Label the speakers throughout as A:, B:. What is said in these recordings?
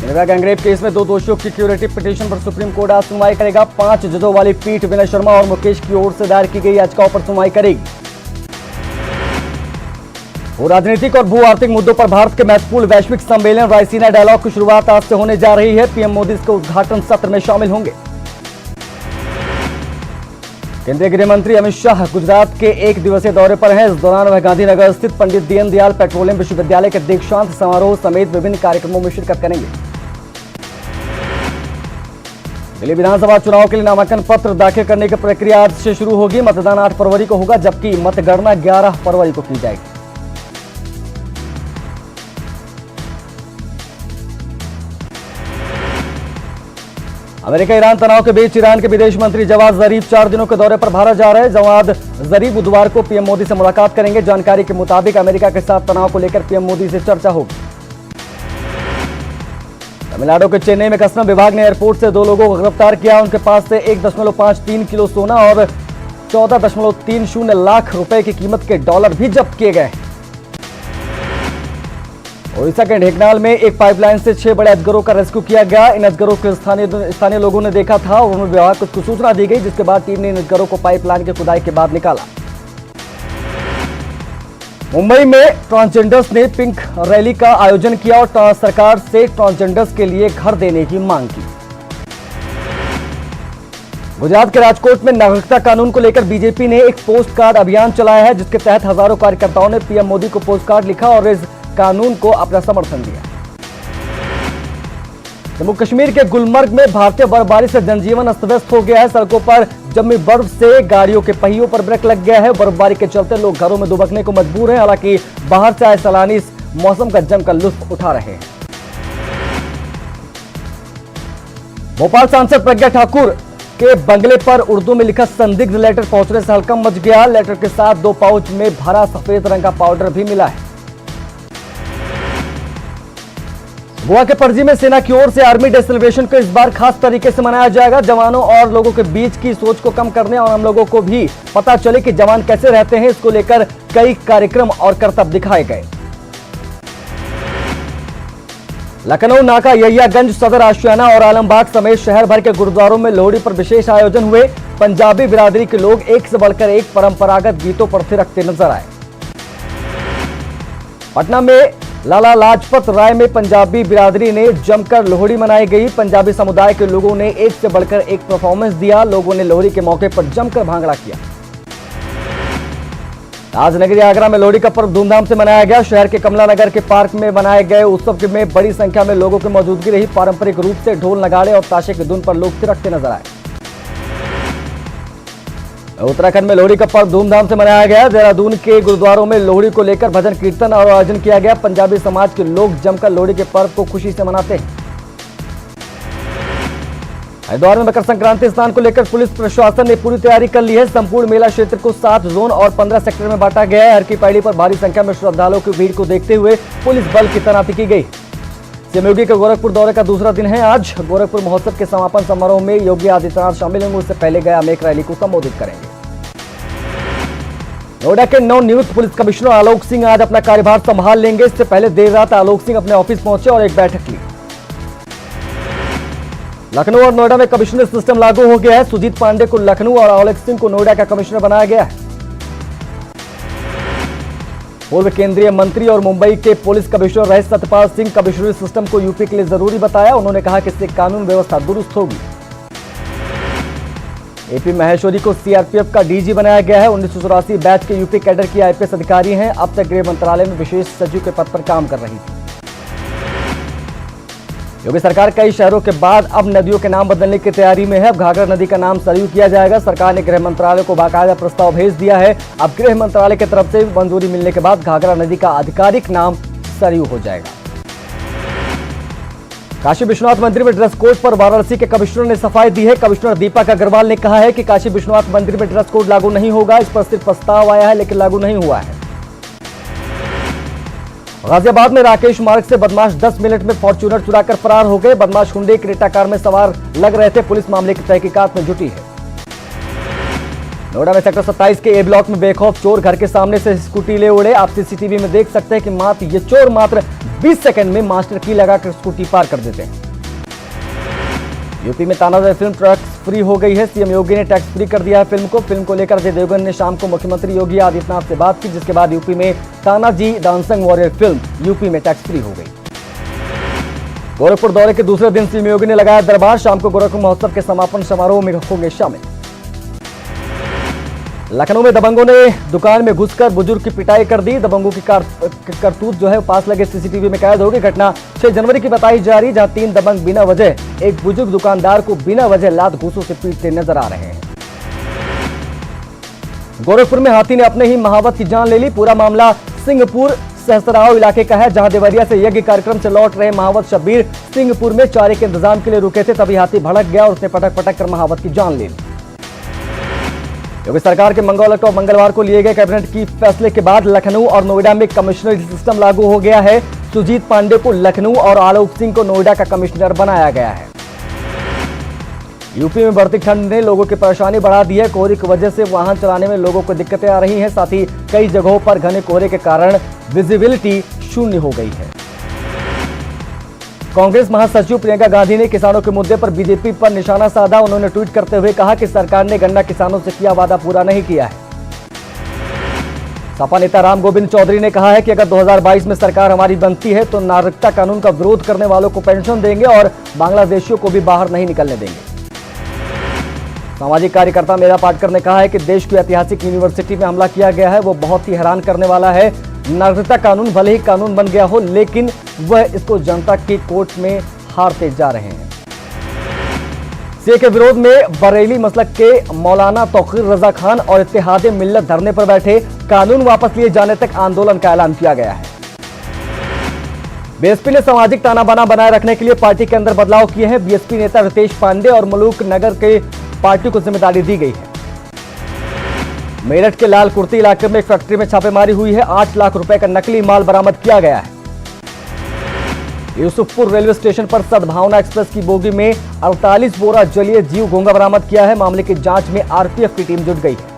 A: Indira gangrape case में 2 दोषियों की क्यूरेटिव पिटीशन पर सुप्रीम कोर्ट आज सुनवाई करेगा। 5 जजों वाली पीठ विनय शर्मा और मुकेश की ओर से दायर की गई याचिकाओं पर सुनवाई करेगी। भू राजनीतिक और भू आर्थिक मुद्दों पर भारत के महत्वपूर्ण वैश्विक सम्मेलन रायसीना डायलॉग की शुरुआत आज से होने जा रही है। पीएम मोदी इसके उद्घाटन सत्र में शामिल होंगे। केंद्रीय गृह मंत्री अमित शाह गुजरात के 1 दिवसीय दौरे पर हैं। इस दौरान वह गांधीनगर स्थित पंडित दीनदयाल पेट्रोलियम विश्वविद्यालय के दीक्षांत समारोह समेत विभिन्न कार्यक्रमों में शिरकत करेंगे। दिल्ली विधानसभा चुनाव के लिए नामांकन पत्र दाखिल करने की प्रक्रिया आज से शुरू होगी। मतदान 8 फरवरी को होगा, जबकि मतगणना 11 फरवरी को की जाएगी। अमेरिका ईरान तनाव के बीच ईरान के विदेश मंत्री जवाद जरीफ 4 दिनों के दौरे पर भारत जा रहे हैं। जवाद जरीफ बुधवार को पीएम मोदी से मुलाकात करेंगे। जानकारी के मुताबिक अमेरिका के साथ तनाव को लेकर पीएम मोदी से चर्चा होगी। तमिलनाडु के चेन्नई में कस्टम विभाग ने एयरपोर्ट से 2 लोगों को गिरफ्तार किया। उनके पास से 1.53 किलो सोना और 14.30 लाख रुपए की कीमत के डॉलर भी जब्त किए गए। ओडिशा के ढेंकनाल में एक पाइपलाइन से 6 बड़े अजगरों का रेस्क्यू किया गया। इन अजगरों को स्थानीय लोगों ने देखा था और उन्हें विभाग को सूचना दी गई, जिसके बाद टीम ने इन अजगरों को पाइपलाइन की खुदाई के बाद निकाला। मुंबई में ट्रांसजेंडर्स ने पिंक रैली का आयोजन किया और सरकार से ट्रांसजेंडर्स के लिए घर देने की मांग की। गुजरात के राजकोट में नागरिकता कानून को लेकर बीजेपी ने एक पोस्ट कार्ड अभियान चलाया है, जिसके तहत हजारों कार्यकर्ताओं ने पीएम मोदी को पोस्ट कार्ड लिखा और इस कानून को अपना समर्थन दिया। जम्मू कश्मीर के गुलमर्ग में भारतीय बर्फबारी से जनजीवन अस्त व्यस्त हो गया है। सड़कों पर जमी बर्फ से गाड़ियों के पहियों पर ब्रेक लग गया है। बर्फबारी के चलते लोग घरों में दुबकने को मजबूर हैं। हालांकि बाहर से आए सैलानी इस मौसम का जमकर लुत्फ उठा रहे हैं। भोपाल सांसद प्रज्ञा ठाकुर के बंगले पर उर्दू में लिखा संदिग्ध लेटर पहुंचने से हड़कंप मच गया। लेटर के साथ 2 पाउच में भरा सफेद रंग का पाउडर भी मिला है। गोवा के पणजी में सेना की ओर से आर्मी डे सेलिब्रेशन को इस बार खास तरीके से मनाया जाएगा। जवानों और लोगों के बीच की सोच को कम करने और हम लोगों को भी पता चले कि जवान कैसे रहते हैं, इसको लेकर कई कार्यक्रम और करतब दिखाए गए। लखनऊ, नाका, यहियागंज, सदर आशियाना और आलमबाग समेत शहर भर के गुरुद्वारों में लोहड़ी पर विशेष आयोजन हुए। पंजाबी बिरादरी के लोग एक से बढ़कर एक परंपरागत गीतों पर थिरकते नजर आए। पटना में लाला लाजपत राय में पंजाबी बिरादरी ने जमकर लोहड़ी मनाई गई। पंजाबी समुदाय के लोगों ने एक से बढ़कर एक परफॉर्मेंस दिया। लोगों ने लोहड़ी के मौके पर जमकर भांगड़ा किया। राजनगरी आगरा में लोहड़ी का पर्व धूमधाम से मनाया गया। शहर के कमला नगर के पार्क में मनाए गए उत्सव में बड़ी संख्या में लोगों की मौजूदगी रही। पारंपरिक रूप से ढोल, नगाड़े और ताशे की धुन पर लोग थिरकते नजर आए। उत्तराखंड में लोहड़ी का पर्व धूमधाम से मनाया गया। देहरादून के गुरुद्वारों में लोहड़ी को लेकर भजन कीर्तन और आयोजन किया गया। पंजाबी समाज के लोग जमकर लोहड़ी के पर्व को खुशी से मनाते हैं। हरिद्वार में मकर संक्रांति स्नान को लेकर पुलिस प्रशासन ने पूरी तैयारी कर ली है। संपूर्ण मेला क्षेत्र को 7 जोन और 15 सेक्टर में बांटा गया है। हर की पैड़ी पर भारी संख्या में श्रद्धालुओं की भीड़ को देखते हुए पुलिस बल की तैनाती की गई। सीएम योगी के गोरखपुर दौरे का दूसरा दिन है आज। गोरखपुर महोत्सव के समापन समारोह में योगी आदित्यनाथ शामिल होंगे। उससे पहले गया में एक रैली को संबोधित करेंगे। नोएडा के नवनियुक्त पुलिस कमिश्नर आलोक सिंह आज अपना कार्यभार संभाल लेंगे। इससे पहले देर रात आलोक सिंह अपने ऑफिस पहुंचे और एक बैठक ली। लखनऊ और नोएडा में कमिश्नर सिस्टम लागू हो गया है। सुजीत पांडे को लखनऊ और आलोक सिंह को नोएडा का कमिश्नर बनाया गया है। पूर्व केंद्रीय मंत्री और मुंबई के पुलिस कमिश्नर रहे सत्यपाल सिंह कमिश्नरी सिस्टम को यूपी के लिए जरूरी बताया। उन्होंने कहा कि इससे कानून व्यवस्था दुरुस्त होगी। एपी महेश्वरी को सीआरपीएफ का डीजी बनाया गया है। 1984 बैच के यूपी कैडर की आईपीएस अधिकारी हैं। अब तक गृह मंत्रालय में विशेष सचिव के पद पर काम कर रही थी। योगी सरकार कई शहरों के बाद अब नदियों के नाम बदलने की तैयारी में है। अब घाघरा नदी का नाम सरयू किया जाएगा। सरकार ने गृह मंत्रालय को बाकायदा प्रस्ताव भेज दिया है। अब गृह मंत्रालय की तरफ से मंजूरी मिलने के बाद घाघरा नदी का आधिकारिक नाम सरयू हो जाएगा। काशी विश्वनाथ मंदिर में ड्रेस कोड पर वाराणसी के कमिश्नर ने सफाई दी है। कमिश्नर दीपक अग्रवाल ने कहा है कि काशी विश्वनाथ मंदिर में ड्रेस कोड लागू नहीं होगा। इस पर सिर्फ प्रस्ताव आया है, लेकिन लागू नहीं हुआ है। गाजियाबाद में राकेश मार्ग से बदमाश 10 मिनट में फॉर्च्यूनर चुराकर फरार हो गए। बदमाश हुंडई क्रेटा कार में सवार लग रहे थे। पुलिस मामले की तहकीकात में जुटी है। नोएडा में सेक्टर 27 के ए ब्लॉक में बेखौफ चोर घर के सामने से स्कूटी ले उड़े। आप सीसीटीवी में देख सकते हैं कि ये चोर मात्र 20 सेकंड में मास्टर की लगाकर स्कूटी पार कर देते हैं। यूपी में तानाजी फिल्म टैक्स फ्री हो गई है। सीएम योगी ने टैक्स फ्री कर दिया है फिल्म को। फिल्म को लेकर अजय देवगन ने शाम को मुख्यमंत्री योगी आदित्यनाथ से बात की, जिसके बाद यूपी में Tanaji the unsung warrior film UP में टैक्स फ्री हो गई। गोरखपुर दौरे के दूसरे दिन सीएम योगी ने लगाया दरबार। शाम को गोरखपुर महोत्सव के समापन समारोह में होंगे शामिल। लखनऊ में दबंगों ने दुकान में घुसकर बुजुर्ग की पिटाई कर दी। दबंगों की करतूत जो है पास लगे सीसीटीवी में कैद होगी। घटना 6 जनवरी की बताई जा रही, जहां 3 दबंग बिना वजह एक बुजुर्ग दुकानदार को बिना वजह लात घूंसों से पीटते नजर आ रहे हैं। गोरखपुर में हाथी ने अपने ही महावत की जान ले ली। पूरा मामला सिंहपुर सहसराव इलाके का है, जहां देवरिया से यज्ञ कार्यक्रम से लौट रहे महावत शब्बीर सिंहपुर में चारे के इंतजाम के लिए रुके थे। तभी हाथी भड़क गया और उसने पटक कर महावत की जान ले ली। योगी सरकार के मंगलवार को लिए गए कैबिनेट की फैसले के बाद लखनऊ और नोएडा में कमिश्नर सिस्टम लागू हो गया है। सुजीत पांडे को लखनऊ और आलोक सिंह को नोएडा का कमिश्नर बनाया गया है। यूपी में बढ़ती ठंड ने लोगों की परेशानी बढ़ा दी है। कोहरे की वजह से वाहन चलाने में लोगों को दिक्कतें आ रही हैं। साथ ही कई जगहों पर घने कोहरे के कारण विजिबिलिटी शून्य हो गई है। कांग्रेस महासचिव प्रियंका गांधी ने किसानों के मुद्दे पर बीजेपी पर निशाना साधा। उन्होंने ट्वीट करते हुए कहा कि सरकार ने गन्ना किसानों से किया वादा पूरा नहीं किया है। सपा नेता राम गोविंद चौधरी ने कहा है कि अगर 2022 में सरकार हमारी बनती है तो नागरिकता कानून का विरोध करने वालों को पेंशन देंगे और बांग्लादेशियों को भी बाहर नहीं निकलने देंगे। सामाजिक कार्यकर्ता मेरा पाटकर ने कहा है कि देश की ऐतिहासिक यूनिवर्सिटी में हमला किया गया है, वो बहुत ही हैरान करने वाला है। नागरिकता कानून भले ही कानून बन गया हो, लेकिन वह इसको जनता की कोर्ट में हारते जा रहे हैं। सीए के विरोध में बरेली मसलक के मौलाना तौकीर रजा खान और इत्तेहाद मिल्लत धरने पर बैठे। कानून वापस लिए जाने तक आंदोलन का ऐलान किया गया है। बीएसपी ने सामाजिक ताना बाना बनाए रखने के लिए पार्टी के अंदर बदलाव किए हैं। बीएसपी नेता रितेश पांडे और मलूक नगर के पार्टी को जिम्मेदारी दी गई है। मेरठ के लाल कुर्ती इलाके में एक फैक्ट्री में छापेमारी हुई है। 8 लाख रुपए का नकली माल बरामद किया गया है। यूसुफपुर रेलवे स्टेशन पर सद्भावना एक्सप्रेस की बोगी में 48 बोरा जलीय जीव घोंघा बरामद किया है। मामले की जांच में आरपीएफ की टीम जुट गई है।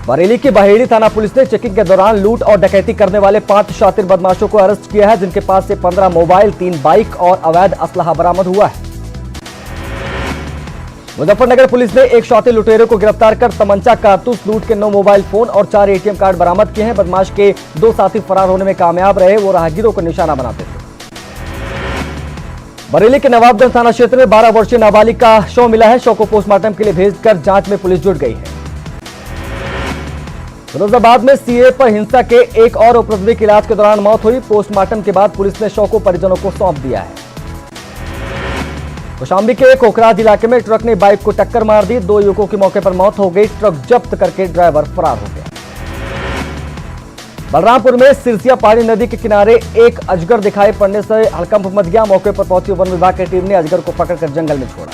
A: बरेली की बहेड़ी थाना पुलिस ने चेकिंग के दौरान लूट और डकैती करने वाले 5 शातिर बदमाशों को अरेस्ट किया है, जिनके पास से 15 मोबाइल, 3 बाइक और अवैध असलहा बरामद हुआ है। मुजफ्फरनगर पुलिस ने एक शातिर लुटेरे को गिरफ्तार कर तमंचा, कारतूस, लूट के 9 मोबाइल फोन और 4 एटीएम कार्ड बरामद किए हैं। बदमाश के 2 साथी फरार होने में कामयाब रहे। वो राहगीरों को निशाना बनाते थे। बरेली के नवाबगंज थाना क्षेत्र में 12 वर्षीय नाबालिग का शव मिला है। शव को पोस्टमार्टम के लिए भेजकर जांच में पुलिस जुट गई है। फिरोजाबाद में सीए पर हिंसा के एक और उपद्रवी की इलाज के दौरान मौत हुई। पोस्टमार्टम के बाद पुलिस ने शव को परिजनों को सौंप दिया है। कौशाम्बी के कोकराज इलाके में ट्रक ने बाइक को टक्कर मार दी। 2 युवकों की मौके पर मौत हो गई। ट्रक जब्त करके ड्राइवर फरार हो गया। बलरामपुर में सिरसिया पहाड़ी नदी के किनारे एक अजगर दिखाई पड़ने से हड़कंप मच गया। मौके पर पहुंची वन विभाग की टीम ने अजगर को पकड़कर जंगल में छोड़ा।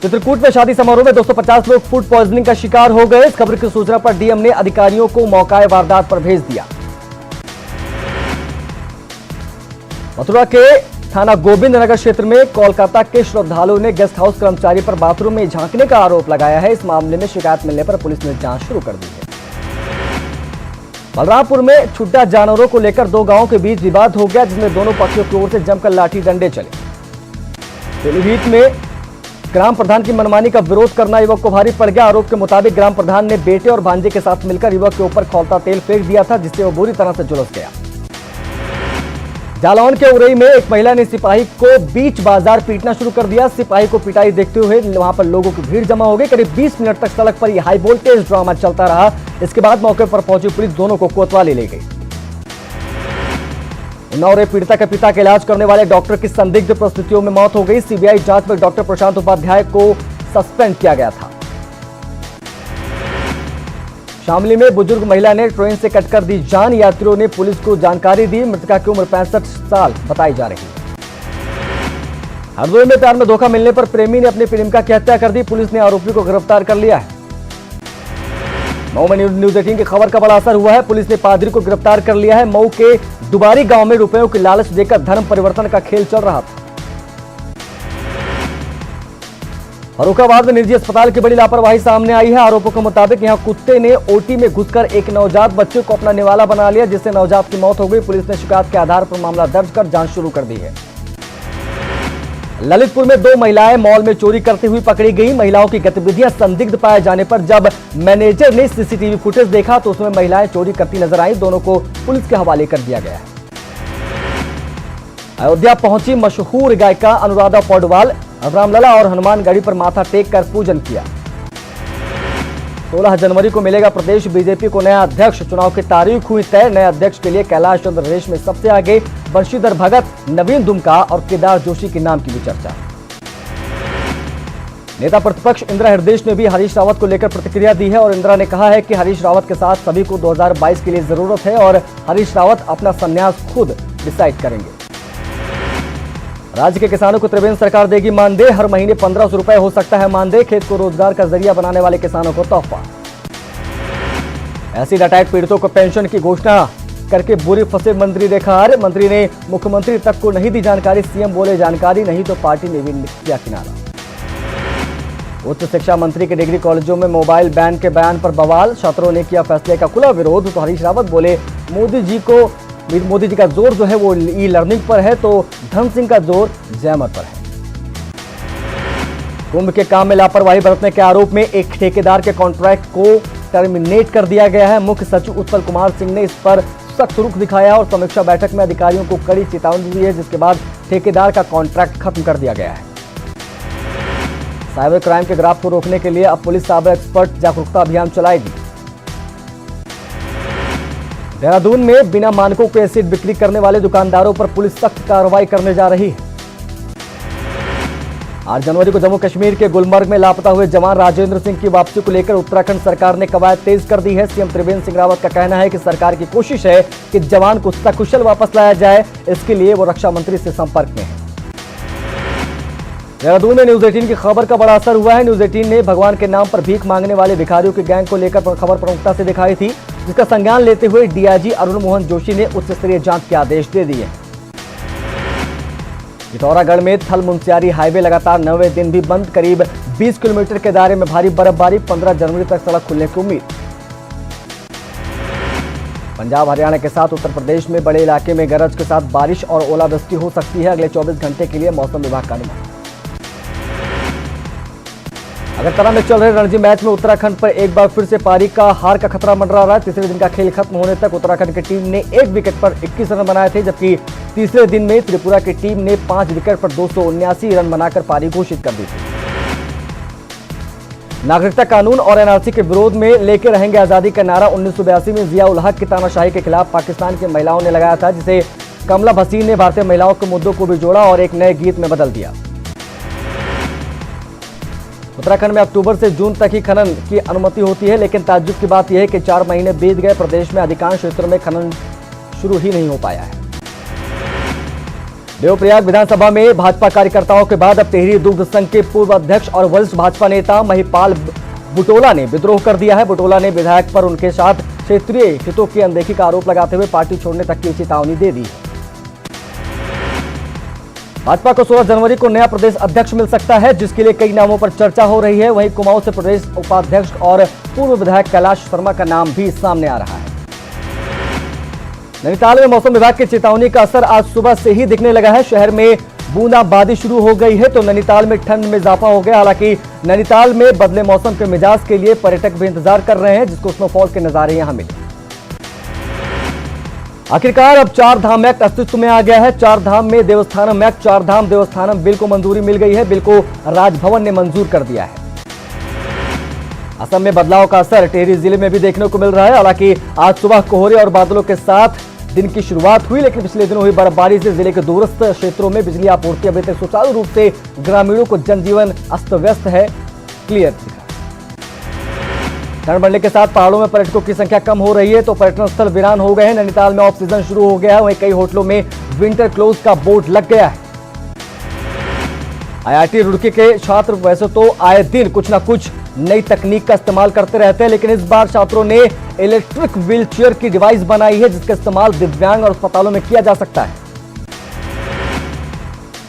A: चित्रकूट में शादी समारोह में 250 लोग फूड पॉइजनिंग का शिकार हो गए। इस खबर की सूचना पर डीएम ने अधिकारियों को मौका वारदात पर भेज दिया। मथुरा के थाना गोविंद नगर क्षेत्र में कोलकाता के श्रद्धालुओं ने गेस्ट हाउस कर्मचारी पर बाथरूम में झांकने का आरोप लगाया है। इस मामले में शिकायत मिलने पर पुलिस ने जांच शुरू कर दी है। बलरामपुर में छुट्टा जानवरों को लेकर 2 गांवों के बीच विवाद हो गया, जिसमें दोनों पक्षों की ओर से जमकर लाठी डंडे चले। पीलीभीत में ग्राम प्रधान की मनमानी का विरोध करना युवक को भारी पड़ गया। आरोप के मुताबिक ग्राम प्रधान ने बेटे और भांजे के साथ मिलकर युवक के ऊपर खौलता तेल फेंक दिया था, जिससे वो बुरी तरह से झुलस गया। जालौन के उरई में एक महिला ने सिपाही को बीच बाजार पीटना शुरू कर दिया। सिपाही को पिटाई देखते हुए वहां पर लोगों की भीड़ जमा हो गई। करीब 20 मिनट तक सड़क पर यह हाई वोल्टेज ड्रामा चलता रहा। इसके बाद मौके पर पहुंची पुलिस दोनों को कोतवाली ले गई। उन्नाव पीड़िता के पिता का इलाज करने वाले डॉक्टर की संदिग्ध परिस्थितियों में मौत हो गई। सीबीआई जांच में डॉक्टर प्रशांत उपाध्याय को सस्पेंड किया गया था। शामली में बुजुर्ग महिला ने ट्रेन से कटकर दी जान। यात्रियों ने पुलिस को जानकारी दी। मृतका की उम्र 65 साल बताई जा रही है। हरदोई में प्यार में धोखा मिलने पर प्रेमी ने अपनी प्रेमिका की हत्या कर दी। पुलिस ने आरोपी को गिरफ्तार कर लिया है। मऊ में न्यूज 18 की खबर का बड़ा असर हुआ है। पुलिस ने पादरी को गिरफ्तार कर लिया है। मऊ के दुबारी गांव में रुपयों की लालच देकर धर्म परिवर्तन का खेल चल रहा था। फर्रुखाबाद में निजी अस्पताल की बड़ी लापरवाही सामने आई है। आरोपों के मुताबिक यहां कुत्ते ने ओटी में घुसकर एक नवजात बच्चे को अपना निवाला बना लिया, जिससे नवजात की मौत हो गई। पुलिस ने शिकायत के आधार पर मामला दर्ज कर जांच शुरू कर दी है। ललितपुर में 2 महिलाएं मॉल में चोरी करती हुई पकड़ी गई। महिलाओं की गतिविधियां संदिग्ध पाए जाने पर जब मैनेजर ने सीसीटीवी फुटेज देखा तो उसमें महिलाएं चोरी करती नजर आई। दोनों को पुलिस के हवाले कर दिया गया है। अयोध्या पहुंची मशहूर गायिका अनुराधा पौडवाल रामलला और हनुमानगढ़ी पर माथा टेक कर पूजन किया। 16 जनवरी को मिलेगा प्रदेश बीजेपी को नया अध्यक्ष। चुनाव की तारीख हुई तय। नए अध्यक्ष के लिए कैलाश चंद्र रेश में सबसे आगे बंशीधर भगत, नवीन दुमका और केदार जोशी के नाम की भी चर्चा। नेता प्रतिपक्ष इंदिरा हृदयेश ने भी हरीश रावत को लेकर प्रतिक्रिया दी है और इंदिरा ने कहा है कि हरीश रावत के साथ सभी को 2022 के लिए जरूरत है और हरीश रावत अपना संन्यास खुद डिसाइड करेंगे। राज्य के किसानों को त्रिवेंद्र सरकार देगी मानदेय। हर महीने 1500 रुपए हो सकता है मानदेय। खेत को रोजगार का जरिया बनाने वाले किसानों को तोहफा। एसिड अटैक पीड़ितों को पेंशन की घोषणा करके बुरी फंसे मंत्री रेखा आर्य। मंत्री ने मुख्यमंत्री तक को नहीं दी जानकारी। सीएम बोले जानकारी नहीं तो पार्टी ने भी किया किनारा। उच्च शिक्षा मंत्री के डिग्री कॉलेजों में मोबाइल बैन के बयान पर बवाल। छात्रों ने किया फैसले का खुला विरोध तो हरीश रावत बोले मोदी जी का जोर जो है वो ई लर्निंग पर है तो धन सिंह का जोर जैमर पर है। कुंभ के काम में लापरवाही बरतने के आरोप में एक ठेकेदार के कॉन्ट्रैक्ट को टर्मिनेट कर दिया गया है। मुख्य सचिव उत्पल कुमार सिंह ने इस पर सख्त रुख दिखाया और समीक्षा बैठक में अधिकारियों को कड़ी चेतावनी दी है, जिसके बाद ठेकेदार का कॉन्ट्रैक्ट खत्म कर दिया गया है। साइबर क्राइम के ग्राफ को रोकने के लिए अब पुलिस साइबर एक्सपर्ट जागरूकता अभियान चलाएगी। देहरादून में बिना मानकों के एसिड बिक्री करने वाले दुकानदारों पर पुलिस सख्त कार्रवाई करने जा रही है। 8 जनवरी को जम्मू कश्मीर के गुलमर्ग में लापता हुए जवान राजेंद्र सिंह की वापसी को लेकर उत्तराखंड सरकार ने कवायद तेज कर दी है। सीएम त्रिवेंद्र सिंह रावत का कहना है कि सरकार की कोशिश है कि जवान को सकुशल वापस लाया जाए। इसके लिए वो रक्षा मंत्री से संपर्क में है। देहरादून में न्यूज 18 की खबर का बड़ा असर हुआ है। न्यूज 18 ने भगवान के नाम पर भीख मांगने वाले भिखारियों की गैंग को लेकर खबर प्रमुखता से दिखाई थी, जिसका संज्ञान लेते हुए डीआईजी अरुण मोहन जोशी ने उच्च स्तरीय जांच के आदेश दे दिए। पिथौरागढ़ में थल मुंशियारी हाईवे लगातार 9वें दिन भी बंद। करीब 20 किलोमीटर के दायरे में भारी बर्फबारी। 15 जनवरी तक सड़क खुलने की उम्मीद। पंजाब हरियाणा के साथ उत्तर प्रदेश में बड़े इलाके में गरज के साथ बारिश और ओलावृष्टि हो सकती है। अगले 24 घंटे के लिए मौसम विभाग का अनुमान। अगरतला में चल रहे रणजी मैच में उत्तराखंड पर एक बार फिर से पारी का हार का खतरा मंडरा रहा है। तीसरे दिन का खेल खत्म होने तक उत्तराखंड की टीम ने 1 विकेट पर 21 रन बनाए थे, जबकि तीसरे दिन में त्रिपुरा की टीम ने 5 विकेट पर 279 रन बनाकर पारी घोषित कर दी थी। नागरिकता कानून और एनआरसी के विरोध में लेके रहेंगे आजादी का नारा 1982 में जिया उल हक की तानाशाही के खिलाफ पाकिस्तान की महिलाओं ने लगाया था, जिसे कमला भसीन ने भारतीय महिलाओं के मुद्दों को भी जोड़ा और एक नए गीत में बदल दिया। उत्तराखंड में अक्टूबर से जून तक ही खनन की अनुमति होती है, लेकिन ताज्जुब की बात यह है कि 4 महीने बीत गए, प्रदेश में अधिकांश क्षेत्रों में खनन शुरू ही नहीं हो पाया है। देवप्रयाग विधानसभा में भाजपा कार्यकर्ताओं के बाद अब टिहरी दुग्ध संघ के पूर्व अध्यक्ष और वरिष्ठ भाजपा नेता महिपाल बुटोला ने विद्रोह कर दिया है। बुटोला ने विधायक पर उनके साथ क्षेत्रीय हितों की अनदेखी का आरोप लगाते हुए पार्टी छोड़ने तक की चेतावनी दे दी। भाजपा को 16 जनवरी को नया प्रदेश अध्यक्ष मिल सकता है, जिसके लिए कई नामों पर चर्चा हो रही है। वहीं कुमाऊं से प्रदेश उपाध्यक्ष और पूर्व विधायक कैलाश शर्मा का नाम भी सामने आ रहा है। नैनीताल में मौसम विभाग की चेतावनी का असर आज सुबह से ही दिखने लगा है। शहर में बूंदाबांदी शुरू हो गई है तो नैनीताल में ठंड में इजाफा हो गया। हालांकि नैनीताल में बदले मौसम के मिजाज के लिए पर्यटक भी इंतजार कर रहे हैं, जिसको स्नोफॉल के नजारे यहां मिले। आखिरकार अब 4 धाम एक्ट अस्तित्व में आ गया है। 4 धाम में देवस्थानम एक्ट, 4 धाम देवस्थानम बिल को मंजूरी मिल गई है। बिल को राजभवन ने मंजूर कर दिया है। असम में बदलाव का असर टिहरी जिले में भी देखने को मिल रहा है। हालांकि आज सुबह कोहरे और बादलों के साथ दिन की शुरुआत हुई, लेकिन पिछले दिनों हुई बर्फबारी से जिले के दूरस्थ क्षेत्रों में बिजली आपूर्ति अभी तक सुचारू रूप से ग्रामीणों को जनजीवन अस्त व्यस्त है क्लियर दिखा। ठंड बढ़ने के साथ पहाड़ों में पर्यटकों की संख्या कम हो रही है तो पर्यटन स्थल वीरान हो गए हैं। नैनीताल में ऑफ सीजन शुरू हो गया है। वहीं कई होटलों में विंटर क्लोज का बोर्ड लग गया है। आईआईटी रुड़की के छात्र वैसे तो आए दिन कुछ ना कुछ नई तकनीक का इस्तेमाल करते रहते हैं, लेकिन इस बार छात्रों ने इलेक्ट्रिक व्हील चेयर की डिवाइस बनाई है, जिसका इस्तेमाल दिव्यांग और अस्पतालों में किया जा सकता है।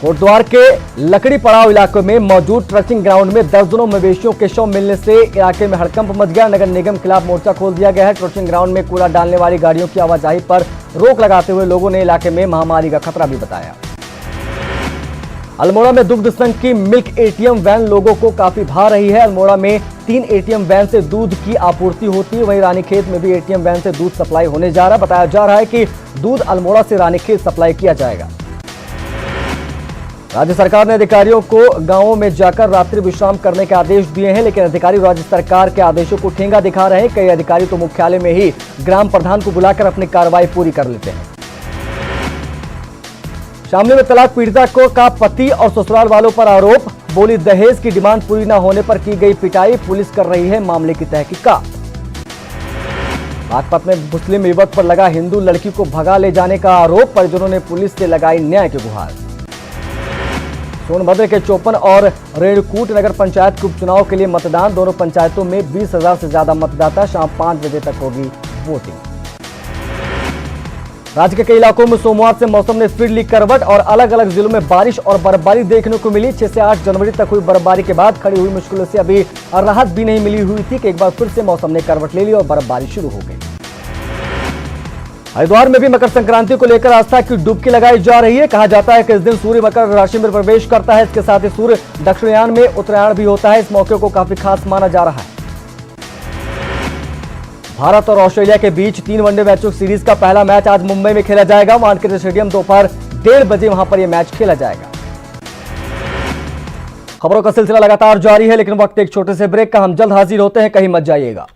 A: कोटद्वार के लकड़ी पड़ाव इलाके में मौजूद ट्रचिंग ग्राउंड में दर्जनों मवेशियों के शव मिलने से इलाके में हड़कंप मच गया। नगर निगम के खिलाफ मोर्चा खोल दिया गया है। ट्रचिंग ग्राउंड में कूड़ा डालने वाली गाड़ियों की आवाजाही पर रोक लगाते हुए लोगों ने इलाके में महामारी का खतरा भी बताया। अल्मोड़ा में दुग्ध संघ की मिल्क एटीएम वैन लोगों को काफी भा रही है। अल्मोड़ा में 3 एटीएम वैन से दूध की आपूर्ति होती है, वहीं रानीखेत में भी एटीएम वैन से दूध सप्लाई होने जा रहा है। बताया जा रहा है कि दूध अल्मोड़ा से रानीखेत सप्लाई किया जाएगा। राज्य सरकार ने अधिकारियों को गांवों में जाकर रात्रि विश्राम करने के आदेश दिए हैं, लेकिन अधिकारी राज्य सरकार के आदेशों को ठेंगा दिखा रहे हैं। कई अधिकारी तो मुख्यालय में ही ग्राम प्रधान को बुलाकर अपनी कार्रवाई पूरी कर लेते हैं। शामली में तलाक पीड़िता को का पति और ससुराल वालों पर आरोप, बोली दहेज की डिमांड पूरी न होने पर की गई पिटाई, पुलिस कर रही है मामले की तहकीकात। बागपत में मुस्लिम युवक पर लगा हिंदू लड़की को भगा ले जाने का आरोप, परिजनों ने पुलिस से लगाई न्याय की गुहार। सोनभद्र के चौपन और रेणुकूट नगर पंचायत के उपचुनाव के लिए मतदान, दोनों पंचायतों में 20,000 से ज्यादा मतदाता, शाम 5 बजे तक होगी वोटिंग। राज्य के कई इलाकों में सोमवार से मौसम ने फिर ली करवट और अलग अलग जिलों में बारिश और बर्फबारी देखने को मिली। 6 से 8 जनवरी तक हुई बर्फबारी के बाद खड़ी हुई मुश्किलों से अभी राहत भी नहीं मिली हुई थी कि एक बार फिर से मौसम ने करवट ले ली और बर्फबारी शुरू हो गई। हरिद्वार में भी मकर संक्रांति को लेकर आस्था की डुबकी लगाई जा रही है। कहा जाता है कि इस दिन सूर्य मकर राशि में प्रवेश करता है। इसके साथ ही सूर्य दक्षिणायन में उत्तरायण भी होता है। इस मौके को काफी खास माना जा रहा है। भारत और ऑस्ट्रेलिया के बीच 3 वनडे मैचों सीरीज का पहला मैच आज मुंबई में खेला जाएगा। वानखेड़े स्टेडियम दोपहर 1:30 बजे वहां पर यह मैच खेला जाएगा। खबरों का सिलसिला लगातार जारी है, लेकिन वक्त एक छोटे से ब्रेक का। हम जल्द हाजिर होते हैं, कहीं मत जाइएगा।